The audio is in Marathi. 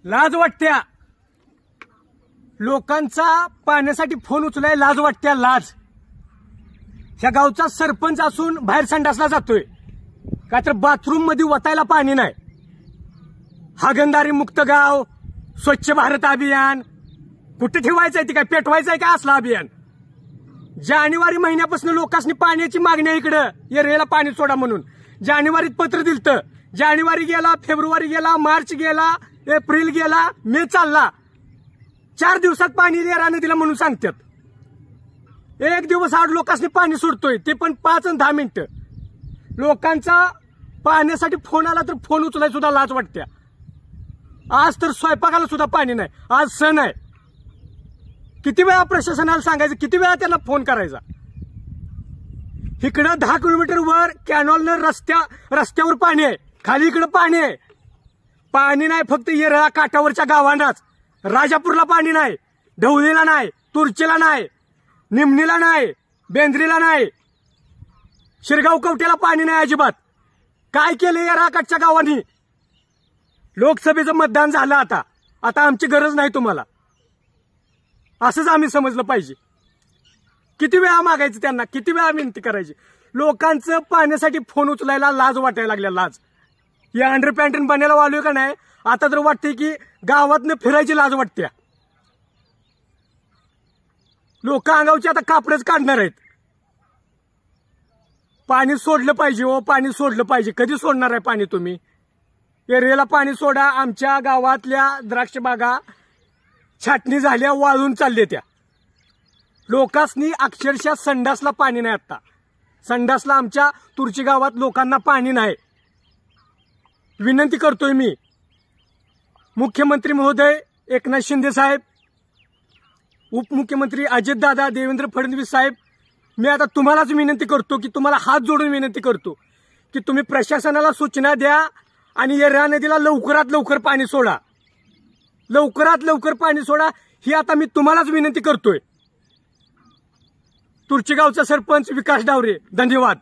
लाज वाटत्या लोकांचा पाण्यासाठी फोन उचलाय, लाज वाटत्या लाज। ह्या गावचा सरपंच असून बाहेर संडासला जातोय का तर बाथरूम मध्ये वतायला पाणी नाही। हागणदारी मुक्त गाव, स्वच्छ भारत अभियान कुठे ठेवायचंय? ते काय पेटवायचंय का असलं अभियान? जानेवारी महिन्यापासून लोकांनी पाण्याची मागणी आहे इकडं, एरियाला पाणी सोडा म्हणून। जानेवारीत पत्र दिलतं, जानेवारी गेला, फेब्रुवारी गेला, मार्च गेला, एप्रिल गेला, मे चालला, 4 दिवसात पाणी एरा नदीला म्हणून सांगतात। 1 दिवस आड लोकांनी पाणी सोडतोय, ते पण 5 आणि 10 मिनिटं। लोकांचा पाण्यासाठी फोन आला तर फोन उचलाय सुद्धा लाज वाटत्या। आज तर स्वयंपाकाला सुद्धा पाणी नाही, आज सण आहे। किती वेळा प्रशासनाला सांगायचं, किती वेळा त्यांना फोन करायचा? इकडं 10 किलोमीटर वर कॅनॉलनं रस्त्यावर पाणी आहे, खाली इकडं पाणी आहे। पाणी नाही फक्त येरळा काठावरच्या गावांनाच, राजापूरला पाणी नाही, ढवळीला नाही, तुर्चीला नाही, निमणीला नाही, बेंद्रीला नाही, शिरगाव कवठ्याला पाणी नाही अजिबात। काय केलं येरळा काठच्या गावांनी? लोकसभेचं मतदान झालं, आता आमची गरज नाही तुम्हाला, असंच आम्ही समजलं पाहिजे। किती वेळा मागायचं त्यांना, किती वेळा विनंती करायची? लोकांचं पाण्यासाठी फोन उचलायला लाज वाटायला लागल्या, लाज। या अंडरपॅन्टन बनायला वालोय का नाही, आता तर वाटते की गावातनं फिरायची लाज वाटते। लोक अंगावची आता कापडच काढणार आहेत। पाणी सोडलं पाहिजे हो, पाणी सोडलं पाहिजे। कधी सोडणार आहे पाणी तुम्ही? एरियाला पाणी सोडा। आमच्या गावातल्या द्राक्ष बागा छाटणी झाल्या, वाळून चालल्या त्या। लोकांनी अक्षरशः संडासला पाणी नाही, आता संडासला आमच्या तुर्ची गावात लोकांना पाणी नाही। विनंती करतोय मी, मुख्यमंत्री महोदय एकनाथ शिंदे साहेब, उपमुख्यमंत्री अजितदादा, देवेंद्र फडणवीस साहेब, मी आता तुम्हालाच विनंती करतो की तुम्हाला हात जोडून विनंती करतो की तुम्ही प्रशासनाला सूचना द्या आणि येरळा नदीला लवकरात लवकर पाणी सोडा, लवकरात लवकर पाणी सोडा। ही आता मी तुम्हालाच विनंती करतोय। तुर्चीगावचा सरपंच विकास डावरे, धन्यवाद।